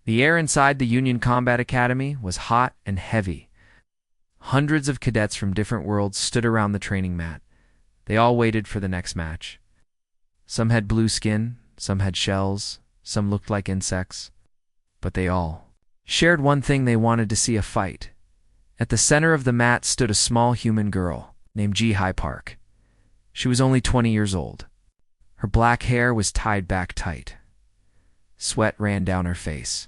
The air inside the Union Combat Academy was hot and heavy. Hundreds of cadets from different worlds stood around the training mat. They all waited for the next match. Some had blue skin, some had shells, some looked like insects, but they all shared one thing: they wanted to see a fight. At the center of the mat stood a small human girl named Ji-hye Park. She was only 20 years old. Her black hair was tied back tight. Sweat ran down her face.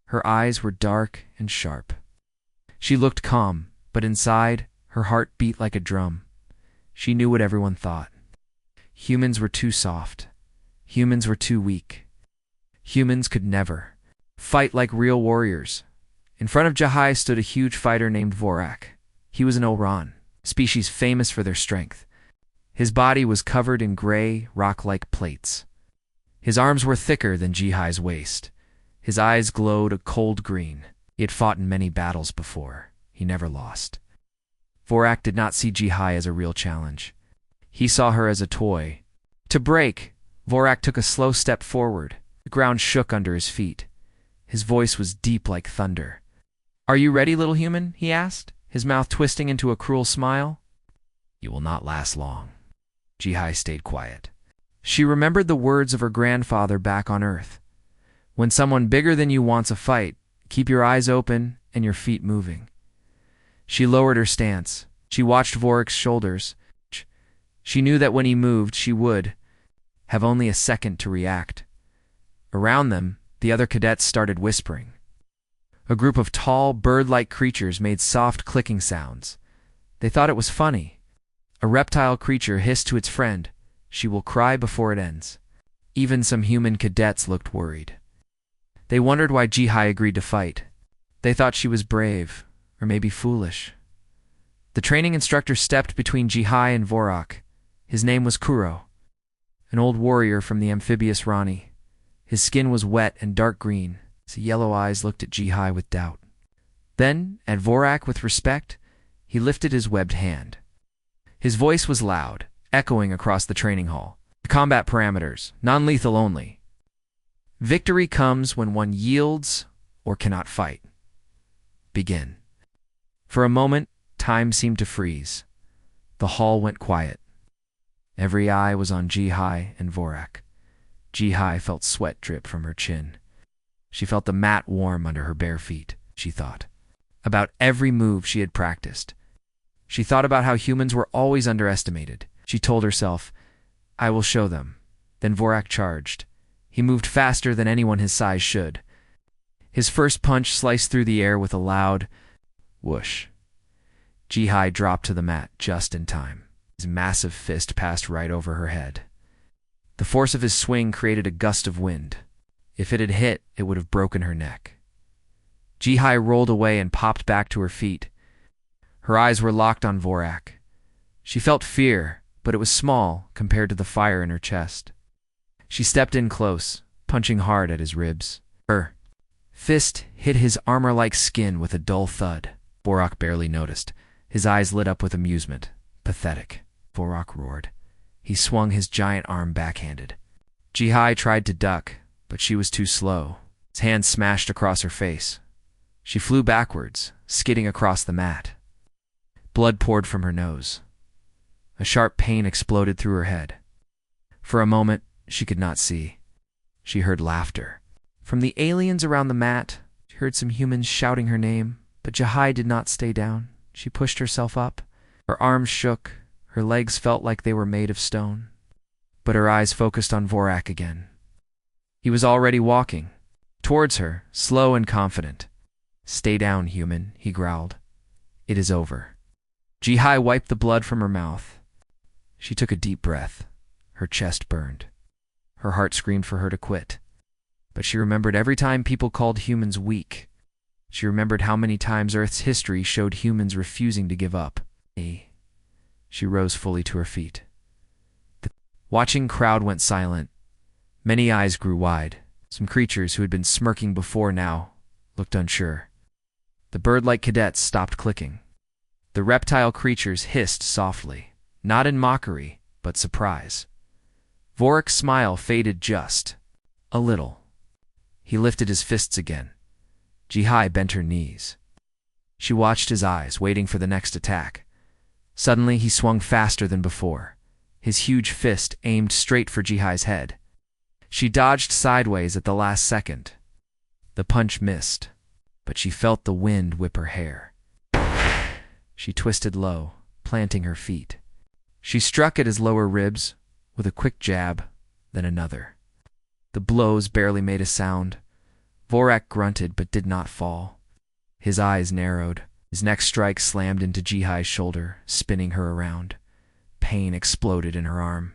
Her eyes were dark and sharp. She looked calm, but inside, her heart beat like a drum. She knew what everyone thought. Humans were too soft. Humans were too weak. Humans could never fight like real warriors. In front of Ji-hye stood a huge fighter named Vorak. He was an Oran, species famous for their strength. His body was covered in gray, rock-like plates. His arms were thicker than Ji-hye's waist. His eyes glowed a cold green. He had fought in many battles before. He never lost. Vorak did not see Ji-hye as a real challenge. He saw her as a toy. To break, Vorak took a slow step forward. The ground shook under his feet. His voice was deep like thunder. "Are you ready, little human?" he asked, his mouth twisting into a cruel smile. "You will not last long." Ji-hye stayed quiet. She remembered the words of her grandfather back on Earth. When someone bigger than you wants a fight, keep your eyes open and your feet moving. She lowered her stance. She watched Vorak's shoulders. She knew that when he moved, she would have only a second to react. Around them, the other cadets started whispering. A group of tall, bird-like creatures made soft clicking sounds. They thought it was funny. A reptile creature hissed to its friend, "She will cry before it ends." Even some human cadets looked worried. They wondered why Ji-hye agreed to fight. They thought she was brave, or maybe foolish. The training instructor stepped between Ji-hye and Vorak. His name was Kuro, an old warrior from the amphibious Rani. His skin was wet and dark green. His yellow eyes looked at Ji-hye with doubt. Then, at Vorak with respect, he lifted his webbed hand. His voice was loud, echoing across the training hall. Combat parameters, non-lethal only. Victory comes when one yields or cannot fight. Begin. For a moment, time seemed to freeze. The hall went quiet. Every eye was on Ji-hye and Vorak. Ji-hye felt sweat drip from her chin. She felt the mat warm under her bare feet, she thought. About every move she had practiced. She thought about how humans were always underestimated. She told herself, "I will show them." Then Vorak charged. He moved faster than anyone his size should. His first punch sliced through the air with a loud whoosh. Ji-hye dropped to the mat just in time. His massive fist passed right over her head. The force of his swing created a gust of wind. If it had hit, it would have broken her neck. Ji-hye rolled away and popped back to her feet. Her eyes were locked on Vorak. She felt fear, but it was small compared to the fire in her chest. She stepped in close, punching hard at his ribs. Her fist hit his armor-like skin with a dull thud. Vorak barely noticed. His eyes lit up with amusement. "Pathetic," Vorak roared. He swung his giant arm backhanded. Ji-hye tried to duck, but she was too slow. His hand smashed across her face. She flew backwards, skidding across the mat. Blood poured from her nose. A sharp pain exploded through her head. For a moment, she could not see. She heard laughter. From the aliens around the mat, she heard some humans shouting her name, but Ji-hye did not stay down. She pushed herself up. Her arms shook. Her legs felt like they were made of stone. But her eyes focused on Vorak again. He was already walking towards her, slow and confident. "Stay down, human," he growled. "It is over." Ji-hye wiped the blood from her mouth. She took a deep breath. Her chest burned. Her heart screamed for her to quit. But she remembered every time people called humans weak. She remembered how many times Earth's history showed humans refusing to give up. She rose fully to her feet. The watching crowd went silent. Many eyes grew wide. Some creatures who had been smirking before now looked unsure. The bird-like cadets stopped clicking. The reptile creatures hissed softly, not in mockery, but surprise. Vorak's smile faded just a little. He lifted his fists again. Ji-hye bent her knees. She watched his eyes, waiting for the next attack. Suddenly, he swung faster than before. His huge fist aimed straight for Ji-hye's head. She dodged sideways at the last second. The punch missed, but she felt the wind whip her hair. She twisted low, planting her feet. She struck at his lower ribs with a quick jab, then another. The blows barely made a sound. Vorak grunted but did not fall. His eyes narrowed. His next strike slammed into Ji-hye's shoulder, spinning her around. Pain exploded in her arm.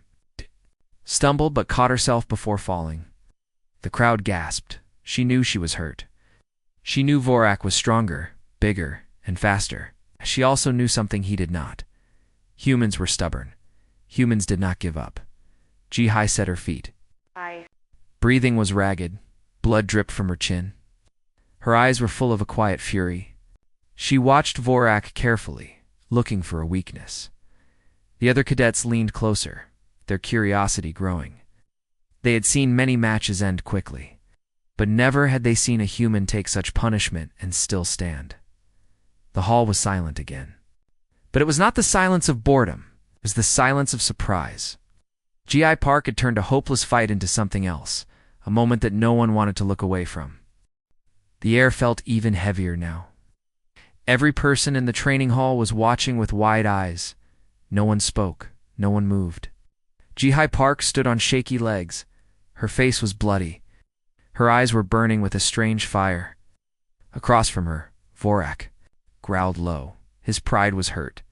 Stumbled but caught herself before falling. The crowd gasped. She knew she was hurt. She knew Vorak was stronger, bigger, and faster. She also knew something he did not. Humans were stubborn. Humans did not give up. Ji-hye set her feet. Breathing was ragged. Blood dripped from her chin. Her eyes were full of a quiet fury. She watched Vorak carefully, looking for a weakness. The other cadets leaned closer, their curiosity growing. They had seen many matches end quickly, but never had they seen a human take such punishment and still stand. The hall was silent again. But it was not the silence of boredom. It was the silence of surprise. Ji-hye Park had turned a hopeless fight into something else, a moment that no one wanted to look away from. The air felt even heavier now. Every person in the training hall was watching with wide eyes. No one spoke. No one moved. Ji-hye Park stood on shaky legs. Her face was bloody. Her eyes were burning with a strange fire. Across from her, Vorak growled low. His pride was hurt.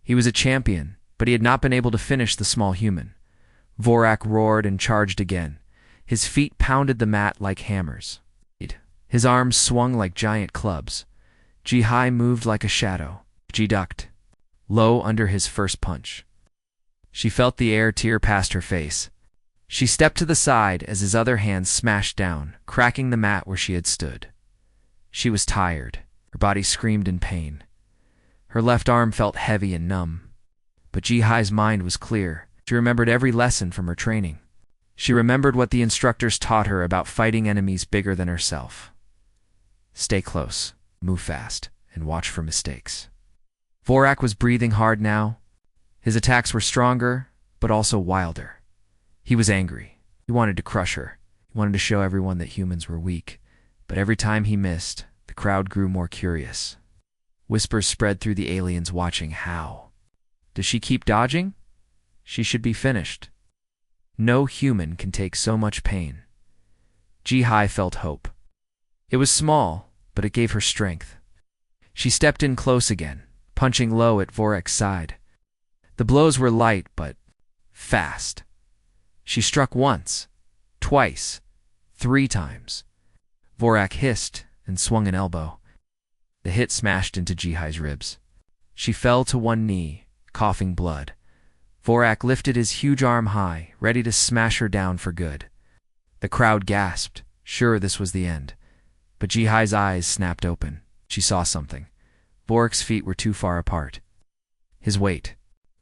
He was a champion, but he had not been able to finish the small human. Vorak roared and charged again. His feet pounded the mat like hammers. His arms swung like giant clubs. Ji-hye moved like a shadow. She ducked, low under his first punch. She felt the air tear past her face. She stepped to the side as his other hand smashed down, cracking the mat where she had stood. She was tired. Her body screamed in pain. Her left arm felt heavy and numb. But Ji-hye's mind was clear. She remembered every lesson from her training. She remembered what the instructors taught her about fighting enemies bigger than herself. Stay close, move fast, and watch for mistakes. Vorak was breathing hard now. His attacks were stronger, but also wilder. He was angry. He wanted to crush her. He wanted to show everyone that humans were weak. But every time he missed, the crowd grew more curious. Whispers spread through the aliens watching. How? Does she keep dodging? She should be finished. No human can take so much pain. Ji-hye felt hope. It was small, but it gave her strength. She stepped in close again, punching low at Vorak's side. The blows were light, but fast. She struck once, twice, 3 times. Vorak hissed and swung an elbow. The hit smashed into Ji-hye's ribs. She fell to one knee, coughing blood. Vorak lifted his huge arm high, ready to smash her down for good. The crowd gasped, sure this was the end. But Ji-hye's eyes snapped open. She saw something. Vorak's feet were too far apart. His weight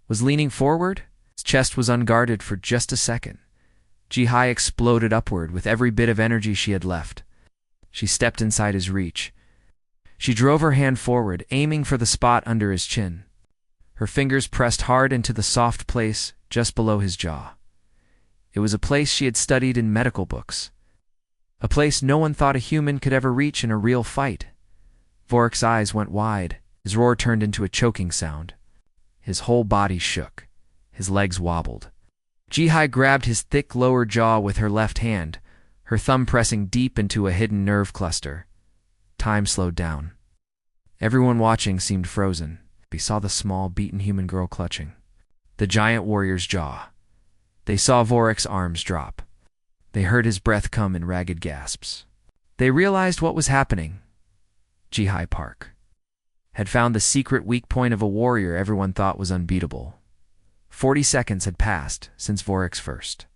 was leaning forward. His chest was unguarded for just a second. Ji-hye exploded upward with every bit of energy she had left. She stepped inside his reach. She drove her hand forward, aiming for the spot under his chin. Her fingers pressed hard into the soft place just below his jaw. It was a place she had studied in medical books. A place no one thought a human could ever reach in a real fight. Vorak's eyes went wide. His roar turned into a choking sound. His whole body shook. His legs wobbled. Ji-hye grabbed his thick lower jaw with her left hand, her thumb pressing deep into a hidden nerve cluster. Time slowed down. Everyone watching seemed frozen. They saw the small, beaten human girl clutching the giant warrior's jaw. They saw Vorak's arms drop. They heard his breath come in ragged gasps. They realized what was happening. Ji-hye Park had found the secret weak point of a warrior everyone thought was unbeatable. 40 seconds had passed since Vorak's first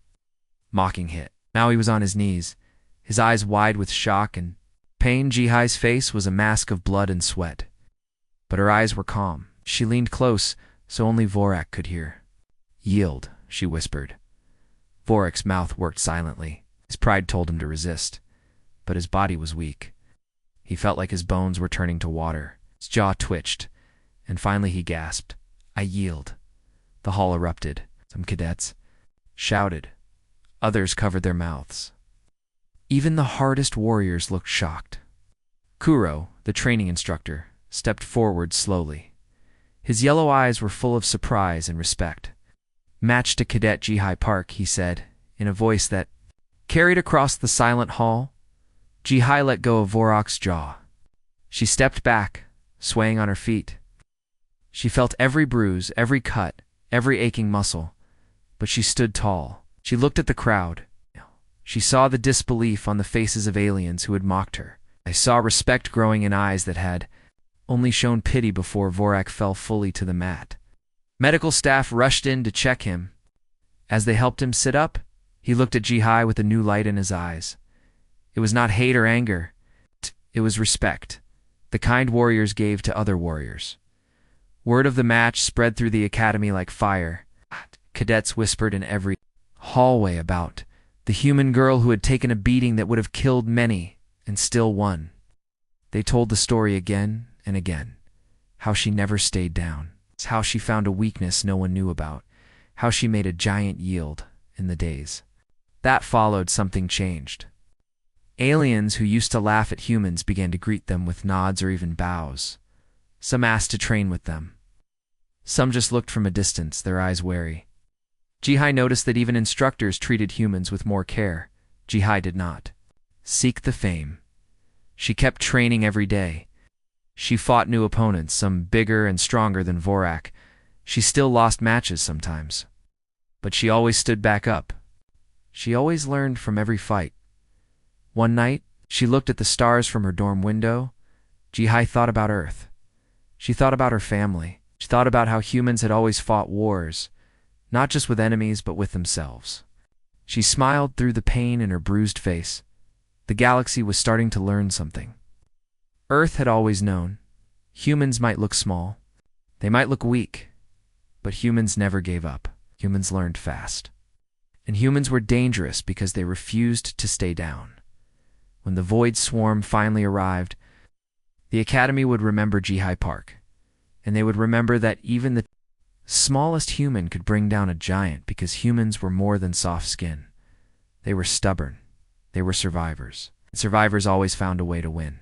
mocking hit. Now he was on his knees, his eyes wide with shock and pain. Ji-hye's face was a mask of blood and sweat. But her eyes were calm. She leaned close, so only Vorak could hear. Yield, she whispered. Vorak's mouth worked silently. His pride told him to resist. but his body was weak. He felt like his bones were turning to water. His jaw twitched, and finally he gasped, "I yield." The hall erupted. Some cadets shouted. Others covered their mouths. Even the hardest warriors looked shocked. Kuro, the training instructor, stepped forward slowly. His yellow eyes were full of surprise and respect. "Match to Cadet Ji-hye Park," he said, in a voice that carried across the silent hall. Ji-hye let go of Vorak's jaw. She stepped back, swaying on her feet. She felt every bruise, every cut, every aching muscle, but she stood tall. She looked at the crowd. She saw the disbelief on the faces of aliens who had mocked her. They saw respect growing in eyes that had only shown pity before Vorak fell fully to the mat. Medical staff rushed in to check him. As they helped him sit up, he looked at Ji-hye with a new light in his eyes. It was not hate or anger. It was respect, the kind warriors gave to other warriors. Word of the match spread through the academy like fire. Cadets whispered in every hallway about the human girl who had taken a beating that would have killed many and still won. They told the story again and again, how she never stayed down, how she found a weakness no one knew about, how she made a giant yield in the days that followed. Something changed. Aliens who used to laugh at humans began to greet them with nods or even bows. Some asked to train with them. Some just looked from a distance, their eyes wary. Ji-hye noticed that even instructors treated humans with more care. Ji-hye did not seek the fame. She kept training every day. She fought new opponents, some bigger and stronger than Vorak. She still lost matches sometimes. But she always stood back up. She always learned from every fight. One night, she looked at the stars from her dorm window. Ji-hye thought about Earth. She thought about her family. She thought about how humans had always fought wars, not just with enemies, but with themselves. She smiled through the pain in her bruised face. The galaxy was starting to learn something. Earth had always known. Humans might look small. They might look weak. But humans never gave up. Humans learned fast. And humans were dangerous because they refused to stay down. When the Void Swarm finally arrived, the Academy would remember Ji-hye Park. And they would remember that even the smallest human could bring down a giant because humans were more than soft skin. They were stubborn. They were survivors. And survivors always found a way to win.